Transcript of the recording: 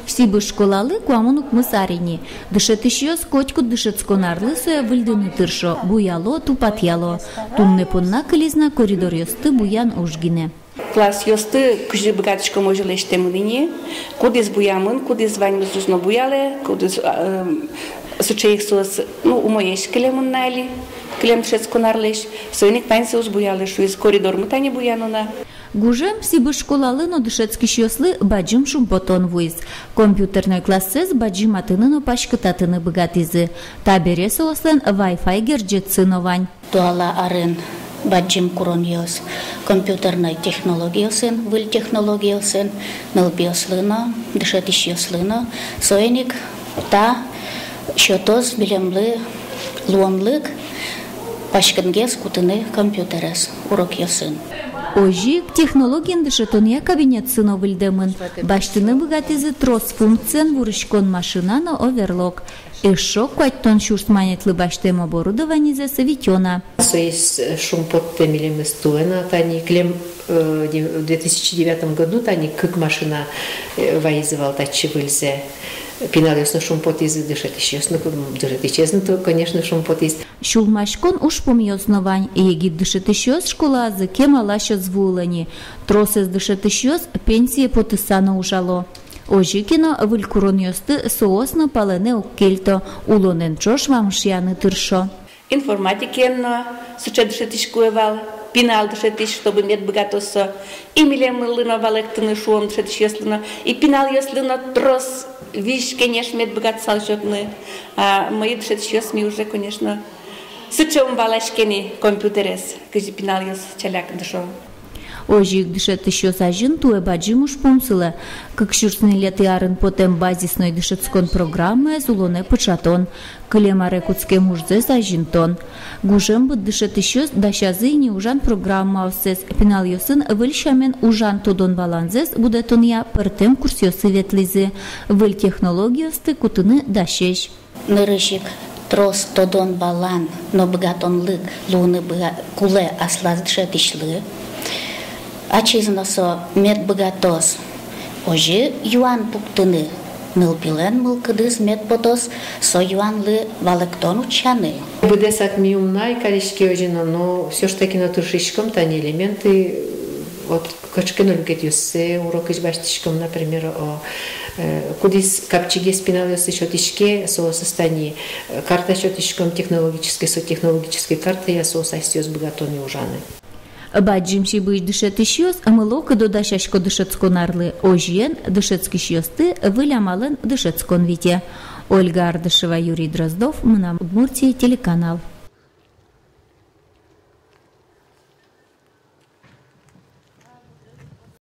Всі би школали куамунук мисаріні. Дишетишьос котьку дишецконарли соя вильдини тиршо, буяло тупатяло. Тунне понна килізна коридор йости буян ужгіне. Класс йости кужи богаточко може леште мудині, кудись буямин, кудись вань мздужно буяле, кудись сучеїх сос, у моєш келемун найлі, келем дишецконарлеш, сойник паньсе уж буяле, що із коридор мутані буянуна. Гужем всі би школали но дишецькі шьосли баджим шумпотон вуйз. Комп'ютерної класses баджим атинино пашкытатыны богатизы. Табере сослен Wi-Fi герджетсыновань. Туала арын баджим курон йос. Компьютерной технологиясын, выл технологиясын, нылбиослыно, дишетиш йослыно. Сойник та шотос билемлы луонлык пашкынгес кутыны компьютерес урок йосын. Ожи технологиян дышетония кабинет сыно вильдемын. Баштыны богатизы трос функциен вурышкон машинано оверлок. Эшо кваттон шурсманетлы баштем оборудованизе савитёна. Соис шумпот темилем истуена, тани клем в 2009 году тани как машина ваизывал тачи выльзе. Пиналёсно шумпот из дышетищёсно, дышетищёсно, то, конечно, шумпот из. Шулмашкон уж помьёсновань, и егид дышетищёс школа зыке малащо звулани. Тросес дышетищёс пенсии потысано ужало. Ожикино вылькурон ёсты соосно палене уккельто, улонен чош вамшьяны тыршо. Информатикенно суча дышетишкуевал, пинал дышетиш, чтобы мед богатосо, и милем лыно валектыны шуом дышетиш ёслыно, и пинал ёслыно трос. Виж, конечно, мед богат салжопны, а мои дышетиш ми уже, конечно, сучом балашкени компьютерес, кыжи пинал ёс чаляк дышо. Ожик дышетищёс ажин туе баджимуш помсылы. Как шурсны леты арын потем базисной дышецкон программы зулоне початон. Кылемаре куцке мужзес ажинтон. Гужем быт дышетищёс дашазы не ужан программа овсес. Пинал ёсын выльшамен ужан тодон баланзес будетон я пертем курс ёсы ветлизы. Выль технологиосты кутыны дашеш. Нырышик трос тодон балан, но богатонлык луны куле аслаз дышетишлы. Ачизносо мед богатос. Ожи юан пуктыны. Мылпилен мылкыдыз мед потос со юанлы валектон учаны. Бдесак миумнай калишки ожино, но все ж таки на тушишком тани элементы от качкено люкетюсе урок избаштишком, например, о кудис капчиге спиналёс шотишке со состоянии карта шотишком технологической со технологической карты я со састёс богатони ужаны. Баджимши быш дышетищёс, амылок додашашко дышецконарлы, ожиен дышецкищёсты вылямалын дышецкон вите. Ольга Ардышева, Юрий Дроздов, Мына Удмуртия, телеканал.